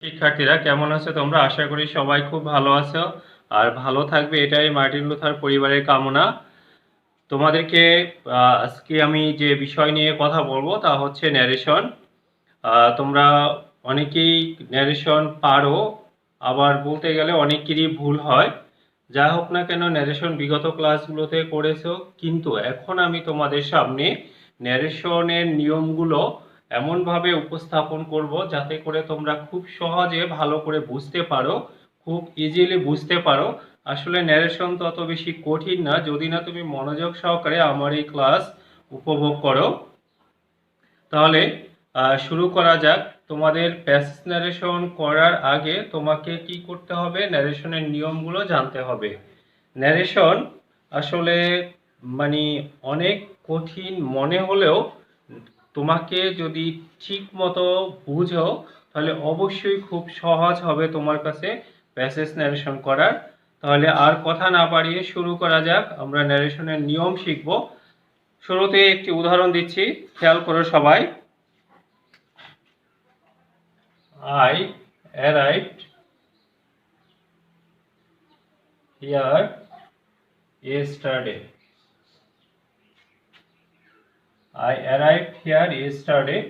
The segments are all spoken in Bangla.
শিক্ষার্থীরা কেমন আছো তোমরা? আশা করি সবাই খুব ভালো আছো আর ভালো থাকবে, এটাই মার্টিন লুথার পরিবারের কামনা। তোমাদেরকে আজকে আমি যে বিষয় নিয়ে কথা বলবো তা হচ্ছে ন্যারেশন। তোমরা অনেকেই ন্যারেশন পারো, আবার বলতে গেলে অনেকেরই ভুল হয়। যা হোক না কেন, ন্যারেশন বিগত ক্লাসগুলোতে করেছো, কিন্তু এখন আমি তোমাদের সামনে ন্যারেশনের নিয়মগুলো এমনভাবে উপস্থাপন করব যাতে করে তোমরা খুব সহজে ভালো করে বুঝতে পারো, খুব ইজিলি বুঝতে পারো। আসলে ন্যারেশন তো অত বেশি কঠিন না, যদি না তুমি মনোযোগ সহকারে আমার এই ক্লাস উপভোগ করো। তাহলে শুরু করা যাক। তোমাদের প্যাসেজ ন্যারেশন করার আগে তোমাকে কি করতে হবে? ন্যারেশনের নিয়মগুলো জানতে হবে। ন্যারেশন আসলে মানে অনেক কঠিন মনে হলেও তোমাকে যদি ঠিক মতো বুঝো তাহলে অবশ্যই খুব সহজ হবে তোমার কাছে প্যাসেজ ন্যারেশন করার। তাহলে আর কথা না বাড়িয়ে শুরু করা যাক, আমরা ন্যারেশনের নিয়ম শিখব। শুরুতে একটি উদাহরণ দিচ্ছি, খেয়াল করো সবাই। I arrived here yesterday. I arrived here yesterday.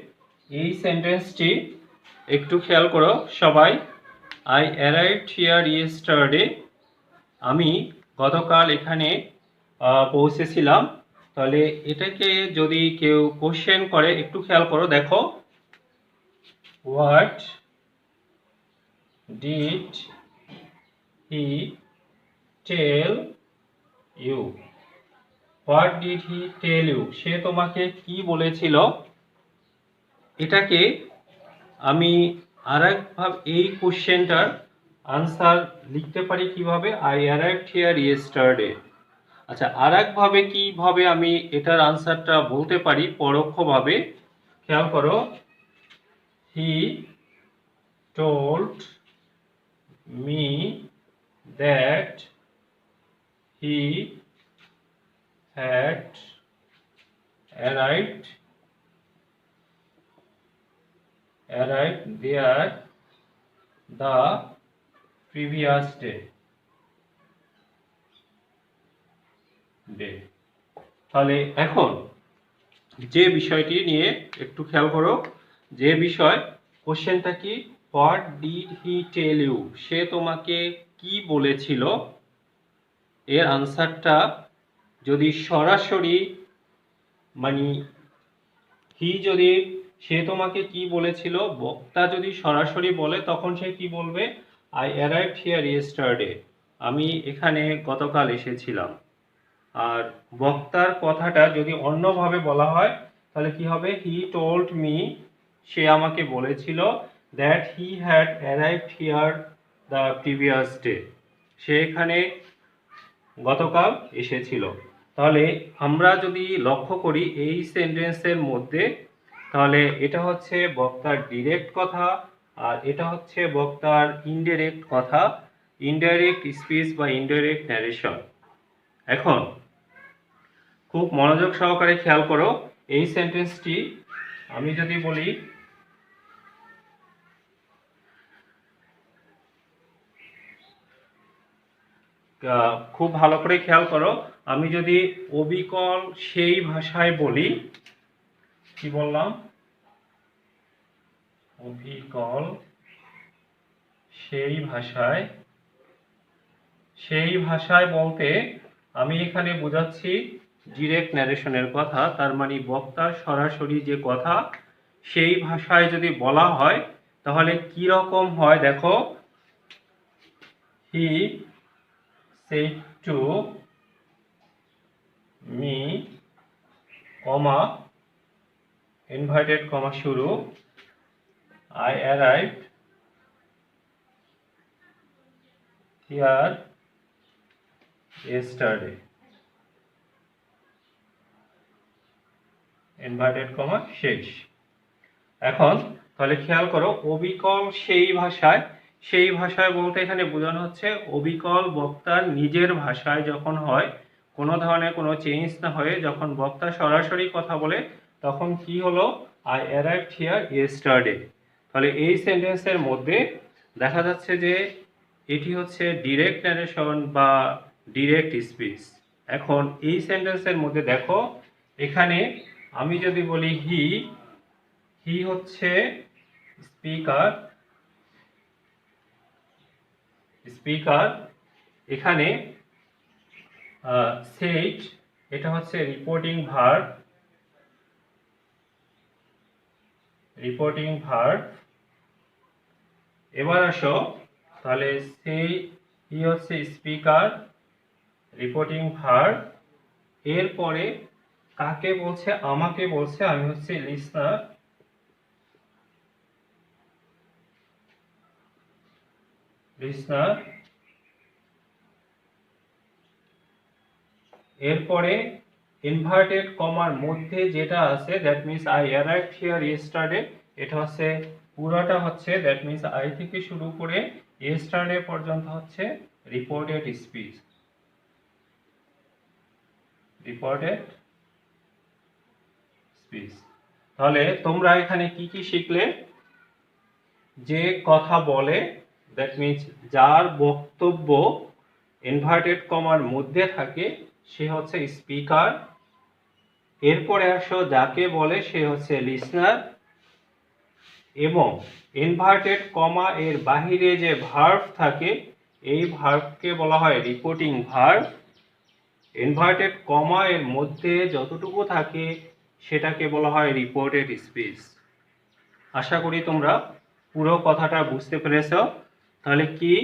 এই সেন্টেন্সটি একটু খেয়াল করো সবাই। I arrived here yesterday. আমি গতকাল এখানে পৌঁছেছিলাম। তাহলে এটাকে যদি কেউ কোশ্চেন করে, একটু খেয়াল করো, দেখো। What did he tell you? What did he tell you? সে তোমাকে কি বলেছিল? এটাকে আমি আরেকভাবে এই কোশ্চেনটার আনসার লিখতে পারি কিভাবে? I arrived here yesterday. আচ্ছা, আরেকভাবে কিভাবে আমি এটার আনসারটা বলতে পারি পরোক্ষভাবে? খেয়াল করো। He told me that he had arrived there the previous day. তাহলে এখন যে বিষয়টি নিয়ে একটু খেয়াল করো, যে বিষয়, কোশ্চেনটা কি? What did he tell you? সে তোমাকে কি বলেছিল? এর আনসারটা যদি সরাসরি মানে যদি সে তোমাকে কি বলেছিল বক্তা যদি সরাসরি বলে, তখন সে কি বলবে? I arrived here yesterday. আমি এখানে গতকাল এসেছিলাম। আর বক্তার কথাটা যদি অন্যভাবে বলা হয় তাহলে কি হবে? হি টোল্ড মি, সে আমাকে বলেছিল, that he had arrived here the previous day, সে এখানে গতকাল এসেছিল। তাহলে আমরা যদি লক্ষ্য করি এই সেন্টেন্সের মধ্যে, তাহলে এটা হচ্ছে বক্তার ডিরেক্ট কথা আর এটা হচ্ছে বক্তার ইনডাইরেক্ট কথা, ইনডাইরেক্ট স্পিচ বা ইনডাইরেক্ট ন্যারেশন। এখন খুব মনোযোগ সহকারে খেয়াল করো এই সেন্টেন্সটি। আমি যদি বলি, খুব ভালো করে খেয়াল করো, আমি যদি অবিকল সেই ভাষায় বলি, কি বললাম? অবিকল সেই ভাষায়। সেই ভাষায় বলতে আমি এখানে বোঝাচ্ছি ডিরেক্ট ন্যারেশনের কথা, তার মানে বক্তার সরাসরি যে কথা সেই ভাষায় যদি বলা হয় তাহলে কি রকম হয় দেখো। হি said to me, comma, inverted comma শুরু, I arrived here yesterday, inverted comma শেষ। এখন তাহলে খেয়াল করো, অবিকল সেই ভাষায়, সেই ভাষায় বলতে এখানে বোঝানো হচ্ছে অবিকল বক্তার নিজের ভাষায় যখন হয়, কোনো ধরনের কোনো চেঞ্জ না হয়ে যখন বক্তা সরাসরি কথা বলে, তখন কি হলো? I arrived here yesterday. তাহলে এই সেন্টেন্সের মধ্যে দেখা যাচ্ছে যে এটি হচ্ছে ডিরেক্ট ন্যারেশন বা ডিরেক্ট স্পিচ। এখন এই সেন্টেন্সের মধ্যে দেখো, এখানে আমি যদি বলি হি, হি হচ্ছে স্পিকার, স্পিকার। এখানে সেইড এটা হচ্ছে রিপোর্টিং ভার্ব, রিপোর্টিং ভার্ব। এবার আসো, তাহলে সেই হি হচ্ছে স্পিকার, রিপোর্টিং ভার্ব। এরপরে কাকে বলছে? আমাকে বলছে, আমি হচ্ছে লিসনার, লিসনার। এরপরে ইনভার্টেড কমার মধ্যে যেটা আছে, that means I arrived here yesterday, এটা হচ্ছে পুরোটা হচ্ছে, দ্যাট মিন্স আই থেকে শুরু করে ইয়েস্টারডে পর্যন্ত হচ্ছে রিপোর্টেড স্পিচ, রিপোর্টেড স্পিচ। তাহলে তোমরা এখানে কি কি শিখলে? যে কথা বলে, দ্যাট মিন্স যার বক্তব্য ইনভার্টেড কমার মধ্যে থাকে সে হচ্ছে স্পিকার। এরপরে আসো, যাকে বলে সে হচ্ছে লিসনার। এবং ইনভার্টেড কমা এর বাহিরে যে ভার্ব থাকে এই ভার্বকে বলা হয় রিপোর্টিং ভার্ব। ইনভার্টেড কমা এর মধ্যে যতটুকু থাকে সেটাকে বলা হয় রিপোর্টেড স্পিচ। আশা করি তোমরা পুরো কথাটা বুঝতে পেরেছ। তাহলে কি,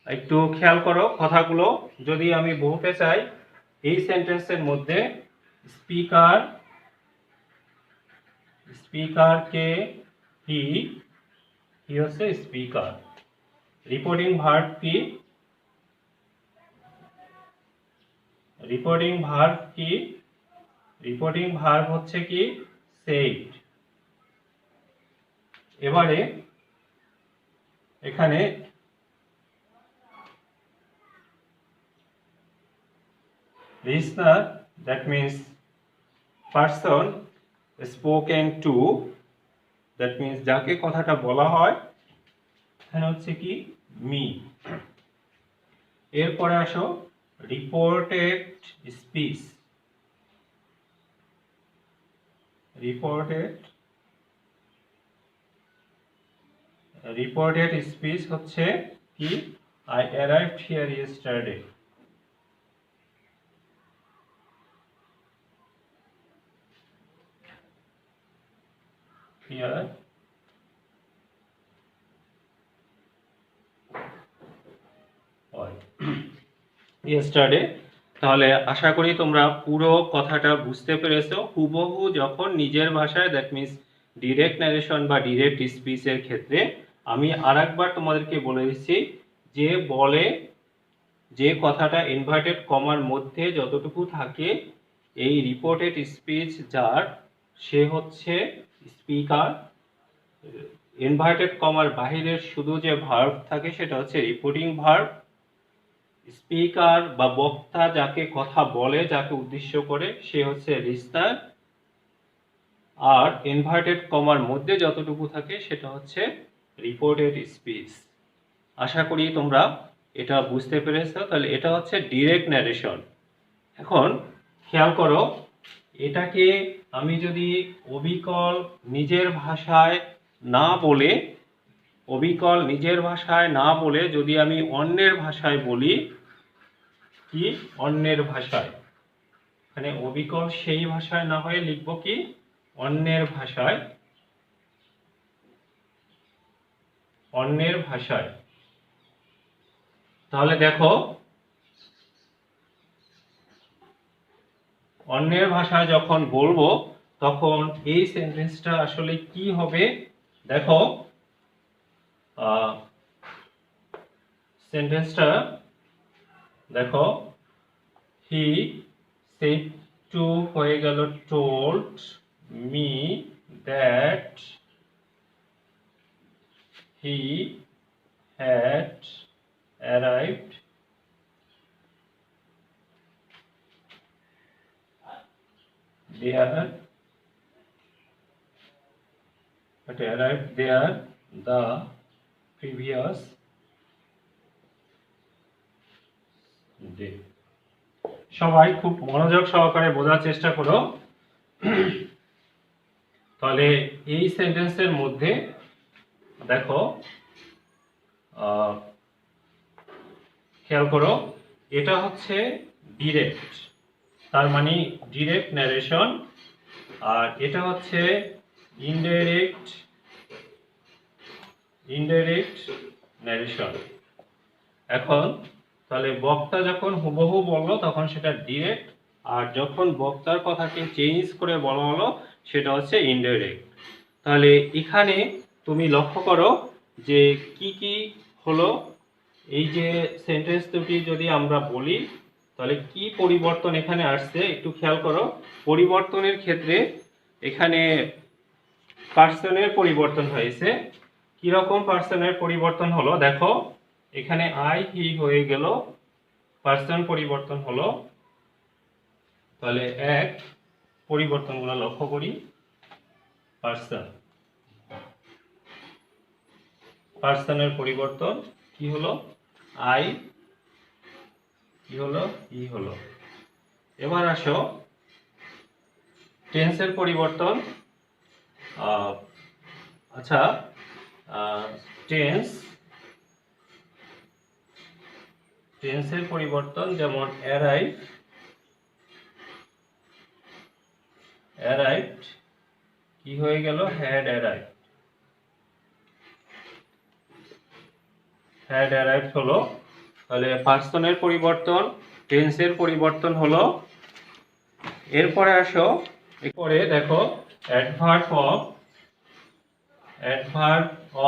একটু খেয়াল করো কথাগুলো। যদি আমি বলতে চাই এই সেন্টেন্সের মধ্যে স্পিকার, স্পিকারকে হি, হি হচ্ছে স্পিকার। রিপোর্টিং ভার্ব কি? রিপোর্টিং ভার্ব কি? রিপোর্টিং ভার্ব হচ্ছে কি? সেইড। এবারে এখানে listener, that means person spoken to, that means যাকে কথাটা বলা হয়, এখানে হচ্ছে কি? মি। এরপরে আসো reported speech, reported, reported speech হচ্ছে কি? I arrived here yesterday. Here yesterday. তাহলে আশা করি তোমরা পুরো কথাটা বুঝতে পেরেছো। হুবহু যখন নিজের ভাষায়, দ্যাট মিন্স ডিরেক্ট ন্যারেশন বা ডিরেক্ট স্পিচের ক্ষেত্রে, আমি আরেকবার তোমাদেরকে বলে দিচ্ছি, যে বলে যে কথাটা ইনভার্টেড কমার মধ্যে যতটুকু থাকে এই রিপোর্টেড স্পিচ যার, সে হচ্ছে স্পিকার। ইনভার্টেড কমার বাহিরের শুধু যে ভার্ব থাকে সেটা হচ্ছে রিপোর্টিং ভার্ব। স্পিকার বা বক্তা যাকে কথা বলে, যাকে উদ্দেশ্য করে, সে হচ্ছে লিসনার। আর ইনভার্টেড কমার মধ্যে যতটুকু থাকে সেটা হচ্ছে রিপোর্টেড স্পিচ। আশা করি তোমরা এটা বুঝতে পেরেছো। তাহলে এটা হচ্ছে ডিরেক্ট ন্যারেশন। এখন খেয়াল করো, এটাকে আমি যদি অবিকল নিজের ভাষায় না বলে, অবিকল নিজের ভাষায় না বলে যদি আমি অন্যের ভাষায় বলি, কি? অন্যের ভাষায়। এখানে অবিকল সেই ভাষায় না হয়ে লিখবো কি? অন্যের ভাষায়, অন্যের ভাষায়। তাহলে দেখো, অন্যের ভাষায় যখন বলবো তখন এই সেন্টেন্সটা আসলে কি হবে? দেখো, সেন্টেন্সটা দেখো, হি সেড টু হয়ে গেল told me that he had arrived there It arrived there the previous day. সবাই খুব মনোযোগ সহকারে বোঝার চেষ্টা করো। তাহলে এই সেন্টেন্সের মধ্যে দেখো, খেয়াল করো, এটা হচ্ছে ডিরেক্ট, তার মানে ডিরেক্ট ন্যারেশন, আর এটা হচ্ছে ইনডাইরেক্ট ন্যারেশন। এখন তাহলে বক্তা যখন হুবহু বললো তখন সেটা ডিরেক্ট, আর যখন বক্তার কথাকে চেঞ্জ করে বলা হলো সেটা হচ্ছে ইনডাইরেক্ট। তাহলে এখানে তুমি লক্ষ্য করো যে কি কি হলো। এই যে সেন্টেন্স দুটি যদি আমরা বলি তাহলে কি পরিবর্তন এখানে আসছে একটু খেয়াল করো। পরিবর্তনের ক্ষেত্রে এখানে পার্সনের পরিবর্তন হয়েছে। কিরকম পার্সনের পরিবর্তন হলো দেখো, এখানে আই হি হয়ে গেল, পার্সন পরিবর্তন হলো। তাহলে এক পরিবর্তনগুলো লক্ষ্য করি। পার্সনের পরিবর্তন কি হলো, আই, কি হলো, ই হলো। এবার আসো টেন্সের পরিবর্তন। আচ্ছা, টেন্সের পরিবর্তন যেমন অ্যারাইভড কি হয়ে গেল, হ্যাড অ্যারাইভড হলো। তাহলে পার্সনের পরিবর্তন, টেন্সের পরিবর্তন হলো। এরপরে আসো, এরপরে দেখো adverb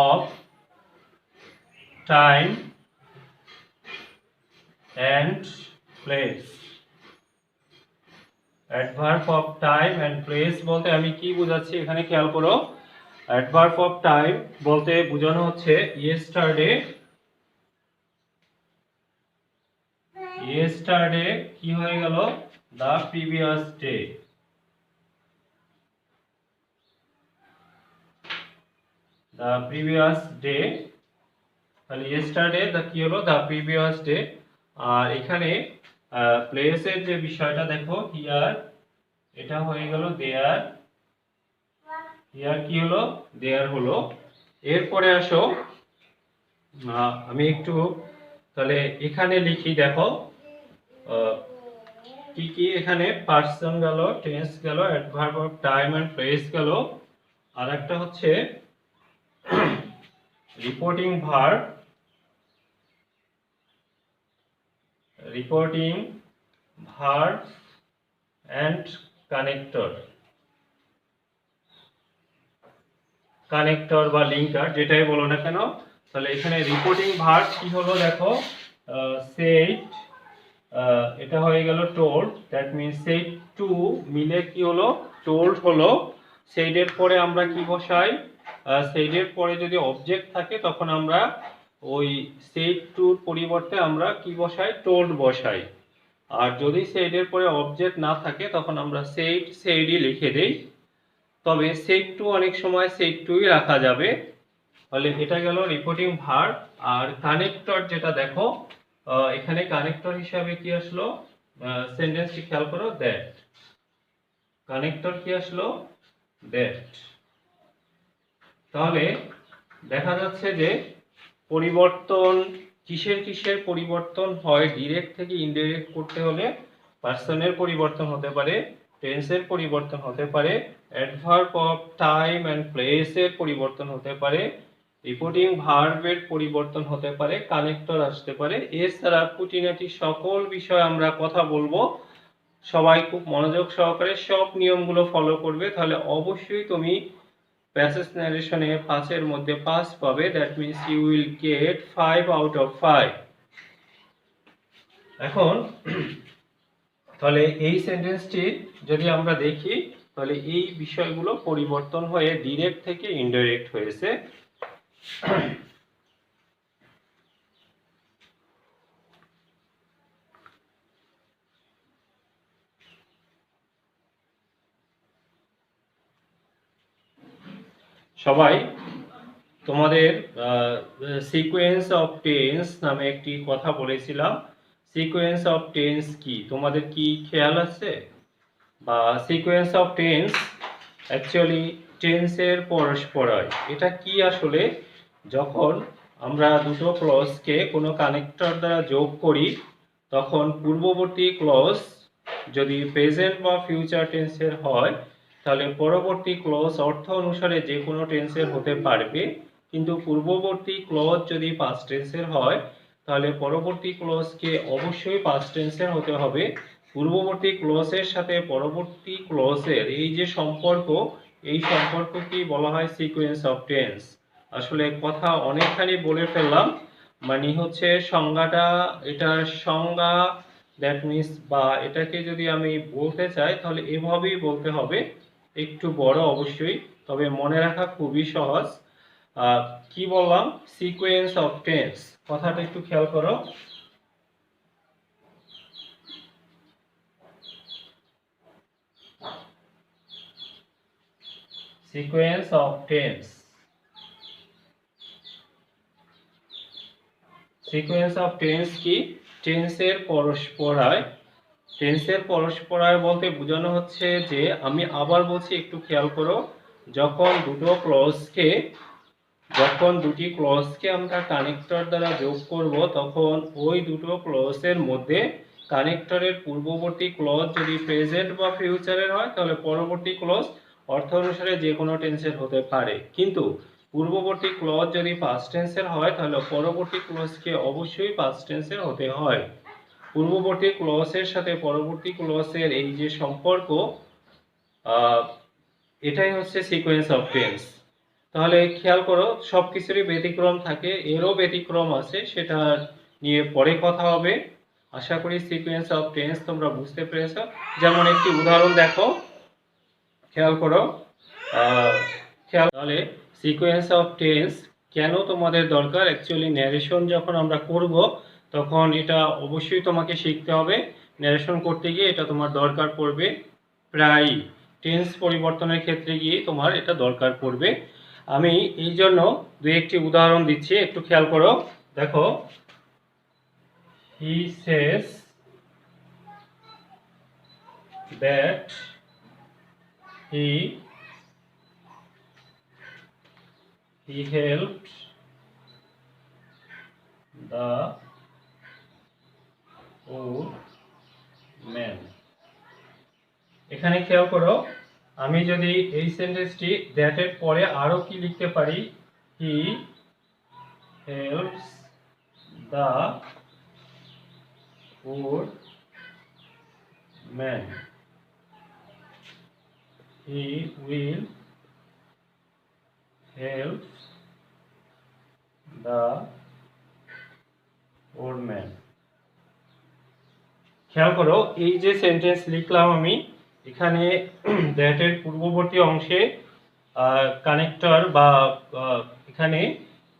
of time and place. Adverb of time and place বলতে আমি কি বোঝাচ্ছি এখানে খেয়াল করো। অ্যাডভার্ব অফ টাইম বলতে বোঝানো হচ্ছে ইয়েস্টারডে কি হয়ে গেল, দ্য প্রিভিয়াস ডে। তাহলে ইয়েস্টারডে কি হলো, দ্য প্রিভিয়াস ডে। আর এখানে প্লেসের যে বিষয়টা দেখো, হিয়ার এটা হয়ে গেল দেয়ার, হিয়ার কি হলো, দেয়ার হলো। এরপরে আসো, আমি একটু তাহলে এখানে লিখি দেখো কি কি, এখানে পার্সন গেল, টেন্স গেল, adverb of time and place গেল, আর একটা হচ্ছে রিপোর্টিং ভার্ব এন্ড কানেক্টর বা লিঙ্কার যেটাই বলো না কেন। তাহলে এখানে রিপোর্টিং ভার্ব কি হলো দেখো, সেড, এটা হয়ে গেল told, that means said to মিলে কি হলো, টোল্ড হলো। সেইডের পরে আমরা কি বসাই, সেইডের পরে যদি অবজেক্ট থাকে তখন আমরা ওই সেড টুর পরিবর্তে আমরা কি বসাই, টোল্ড বসাই। আর যদি সেইডের পরে অবজেক্ট না থাকে তখন আমরা সেইডই লিখে দেই। তবে সেড টু অনেক সময় সেড টুই রাখা যাবে। তাহলে এটা গেল রিপোর্টিং ভার্ব। আর কানেক্টর যেটা দেখো, এখানে কানেক্টর হিসাবে কি আসলো, সেন্টেন্সটি খেয়াল করো, দ্যাট। কানেক্টর কি আসলো, দ্যাট। তাহলে দেখা যাচ্ছে যে পরিবর্তন কিসের পরিবর্তন হয়, ডিরেক্ট থেকে ইনডাইরেক্ট করতে হলে পার্সনের পরিবর্তন হতে পারে, টেন্সের পরিবর্তন হতে পারে, অ্যাডভার্ব অফ টাইম অ্যান্ড প্লেসের পরিবর্তন হতে পারে, রিপোর্টিং ভার্বের পরিবর্তন হতে পারে, কানেক্টর আসতে পারে। এছাড়া খুঁটিনাটি সকল বিষয় আমরা কথা বলবো। সবাই খুব মনোযোগ সহকারে সব নিয়মগুলো ফলো করবে, তাহলে অবশ্যই তুমি প্যাসেজ ন্যারেশনে 5 এর মধ্যে 5 পাবে, that means you will get 5 out of 5। এখন তাহলে এই সেন্টেন্সটি যদি আমরা দেখি তাহলে এই বিষয়গুলো পরিবর্তন হয়ে ডিরেক্ট থেকে ইনডাইরেক্ট হয়েছে। সবাই তোমাদের সিকোয়েন্স অফ টেন্স নামে একটি কথা বলেছিলাম। সিকোয়েন্স অফ টেন্স কি তোমাদের কি খেয়াল আছে? বা সিকোয়েন্স অফ টেন্স অ্যাকচুয়ালি টেন্সের পরস্পরয়। এটা কি আসলে? যখন আমরা দুটো ক্লজকে কোনো কানেক্টর দ্বারা যোগ করি, তখন পূর্ববর্তী ক্লজ যদি প্রেজেন্ট বা ফিউচার টেন্সের হয়, তাহলে পরবর্তী ক্লজ অর্থ অনুসারে যে কোনো টেন্সের হতে পারবে। কিন্তু পূর্ববর্তী ক্লজ যদি পাস্ট টেন্সের হয়, তাহলে পরবর্তী ক্লজকে অবশ্যই পাস্ট টেন্সের হতে হবে। পূর্ববর্তী ক্লজের সাথে পরবর্তী ক্লজের এই যে সম্পর্ক, এই সম্পর্ককেই বলা হয় সিকোয়েন্স অফ টেন্স। আসলে কথা অনেকখানি বলে ফেললাম, মানে হচ্ছে সংজ্ঞাটা, এটার সংজ্ঞা দ্যাট মিনস, বা এটাকে যদি আমি বলতে চাই তাহলে এভাবেই বলতে হবে, একটু বড় অবশ্যই, তবে মনে রাখা খুবই সহজ। কি বললাম? সিকোয়েন্স অফ টেন্স, কথাটা একটু খেয়াল করো। Sequence of tense, sequence of tense কি? টেন্সের পরস্পরায়। টেন্সের পরস্পরায় বলতে বোঝানো হচ্ছে যে, আমি আবার বলছি একটু খেয়াল করো, যখন দুটি ক্লজকে আমরা কানেক্টর দ্বারা যোগ করব, তখন ওই দুটো ক্লজের মধ্যে কানেক্টরের পূর্ববর্তী ক্লজ যদি প্রেজেন্ট বা ফিউচারের হয়, তাহলে পরবর্তী ক্লজ অর্থ অনুসারে যে কোনো টেন্সের হতে পারে। কিন্তু পূর্ববর্তী ক্লজ যদি পাস্ট টেন্সের হয়, তাহলে পরবর্তী ক্লজকে অবশ্যই পাস্ট টেন্সের হতে হয়। পূর্ববর্তী ক্লজের সাথে পরবর্তী ক্লজের এই যে সম্পর্ক, এটাই হচ্ছে সিকোয়েন্স অফ টেন্স। তাহলে খেয়াল করো, সব কিছুরই ব্যতিক্রম থাকে, এরও ব্যতিক্রম আছে, সেটা নিয়ে পরে কথা হবে। আশা করি সিকোয়েন্স অফ টেন্স তোমরা বুঝতে পেরেছো। যেমন একটি উদাহরণ দেখো, খেয়াল করো। তাহলে সিকোয়েন্স অফ টেন্স কেন তোমাদের দরকার? অ্যাকচুয়ালি ন্যারেশন যখন আমরা করব, তখন এটা অবশ্যই তোমাকে শিখতে হবে। ন্যারেশন করতে গিয়ে এটা তোমার দরকার পড়বে, প্রায় টেন্স পরিবর্তনের ক্ষেত্রে গিয়ে তোমার এটা দরকার পড়বে। আমি এই জন্য দুই একটি উদাহরণ দিচ্ছি, একটু খেয়াল করো। দেখো, he says that he helped the old man. এখানে খেয়াল করো, আমি যদি এই সেন্টেন্সটি দ্যাট এর পরে আরো কি লিখতে পারি, he helps the old man, he will help the old man. খেয়াল করো, এই যে সেন্টেন্স লিখলাম আমি, এখানে দ্যাট এর পূর্ববর্তী অংশে কানেক্টর বা এখানে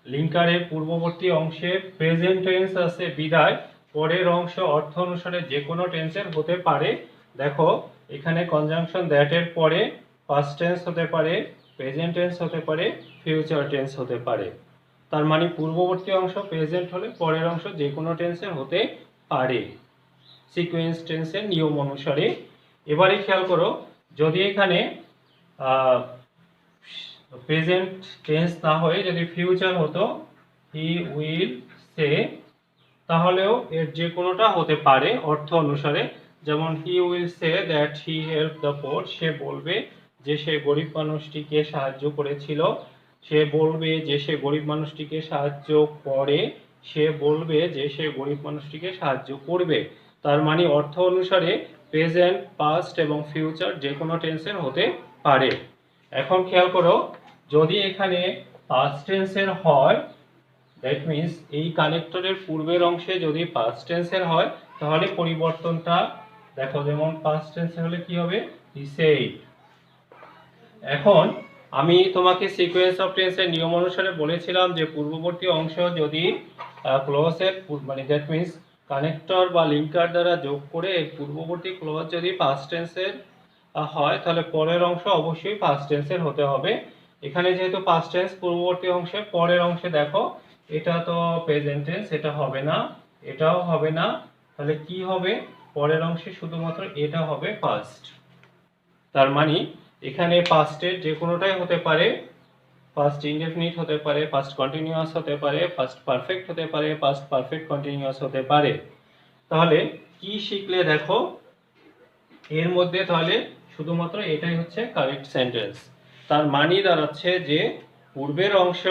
লিঙ্কারের পূর্ববর্তী অংশে প্রেজেন্ট টেন্স আছে বিদায় পরের অংশ অর্থ অনুসারে যে কোনো টেন্সের হতে পারে। দেখো, এখানে কনজাংশন দ্যাট এর পরে পাস্ট টেন্স হতে পারে, প্রেজেন্ট টেন্স হতে পারে, ফিউচার টেন্স হতে পারে। তার মানে পূর্ববর্তী অংশ প্রেজেন্ট হলে পরের অংশ যে কোনো টেন্সের হতে পারে সিকোয়েন্স টেন্সের নিয়ম অনুসারে। এবারে খেয়াল করো, যদি এখানে প্রেজেন্ট টেন্স না হয়ে যদি ফিউচার হতো, হি উইল সে, তাহলেও এর যে কোনোটা হতে পারে অর্থ অনুসারে। যেমন he will say that he help the poor, সে বলবে যে সে গরিব মানুষটিকে সাহায্য করেছিল, সে বলবে যে সে গরিব মানুষটিকে সাহায্য করে, সে বলবে যে সে গরিব মানুষটিকে সাহায্য করবে। তার মানে অর্থ অনুসারে প্রেজেন্ট, পাস্ট এবং ফিউচার যে কোনো টেন্সের হতে পারে। এখন খেয়াল করো, যদি এখানে পাস্ট টেন্সের হয়, দ্যাট মিন্স এই কানেক্টরের পূর্বের অংশে যদি পাস্ট টেন্সের হয়, তাহলে পরিবর্তনটা দেখো, যেমন পাস্ট টেন্সে হলে কি হবে, হি সেড। এখন আমি তোমাকে সিকোয়েন্স অফ টেন্সের নিয়ম অনুসারে বলেছিলাম যে পূর্ববর্তী অংশ যদি ক্লজের মানে দ্যাট মিন্স কানেক্টর বা লিঙ্কার দ্বারা যোগ করে পূর্ববর্তী ক্লজ যদি পাস্ট টেন্সের হয়, তাহলে পরের অংশ অবশ্যই পাস্ট টেন্সের হতে হবে। এখানে যেহেতু পাস্ট টেন্স পূর্ববর্তী অংশে, পরের অংশে দেখো এটা তো প্রেজেন্ট টেন্স, এটা হবে না, এটাও হবে না, তাহলে কি হবে? পরের অংশে শুধুমাত্র এটা হবে পাস্ট। তার মানে এখানে পাস্টের যে কোনোটাই হতে পারে, পাস্ট ইনডেফিনিট হতে পারে, পাস্ট কন্টিনিউয়াস হতে পারে, পাস্ট পারফেক্ট হতে পারে, পাস্ট পারফেক্ট কন্টিনিউয়াস হতে পারে। তাহলে কি শিখলে দেখো এর মধ্যে, তাহলে শুধুমাত্র এটাই হচ্ছে কারেক্ট সেন্টেন্স। তার মানে দাঁড়াচ্ছে যে পূর্বের অংশ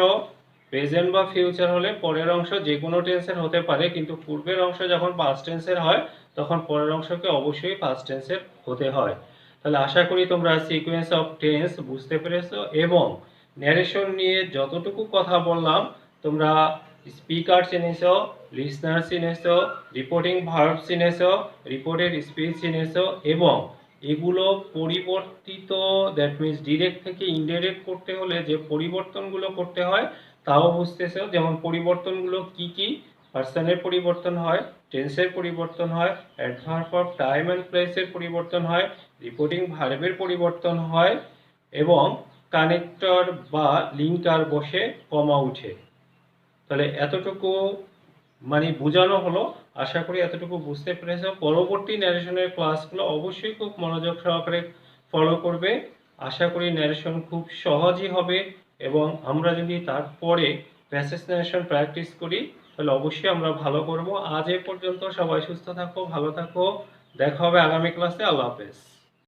প্রেজেন্ট বা ফিউচার হলে পরের অংশ যে কোনো টেন্সের হতে পারে, কিন্তু পূর্বের অংশ যখন পাস্ট টেন্সের হয় তখন পরের অংশকে অবশ্যই পাস্ট টেন্সের হতে হয়। তাহলে আশা করি তোমরা সিকোয়েন্স অফ টেন্স বুঝতে পেরেছো, এবং ন্যারেশন নিয়ে যতটুকু কথা বললাম তোমরা স্পিকার চিনেছো, লিসনার চিনেছো, রিপোর্টিং ভার্ব চিনেছো, রিপোর্টেড স্পিচ চিনেছো, এবং এগুলো পরিবর্তিত, দ্যাট মিন্স ডিরেক্ট থেকে ইনডাইরেক্ট করতে হলে যে পরিবর্তনগুলো করতে হয় তাও বুঝতেছো। যেমন পরিবর্তনগুলো কি কি? পার্সনের পরিবর্তন হয়, টেন্সের পরিবর্তন হয়, অ্যাডভার্ব অফ টাইম অ্যান্ড প্লেসের পরিবর্তন হয়, রিপোর্টিং ভার্বের পরিবর্তন হয়, এবং কানেক্টর বা লিঙ্কার বসে কমা উঠে। তাহলে এতটুকু মানে বোঝানো হলো। আশা করি এতটুকু বুঝতে পেরেছো। পরবর্তী ন্যারেশনের ক্লাসগুলো অবশ্যই খুব মনোযোগ সহকারে ফলো করবে। আশা করি ন্যারেশন খুব সহজই হবে, এবং আমরা যদি তারপরে প্যাসেজ ন্যারেশন প্র্যাকটিস করি তাহলে অবশ্যই আমরা ভালো করব। আজ এ পর্যন্ত, সবাই সুস্থ থাকো, ভালো থাকো, দেখা হবে আগামী ক্লাসে। আল্লাহ হাফেজ।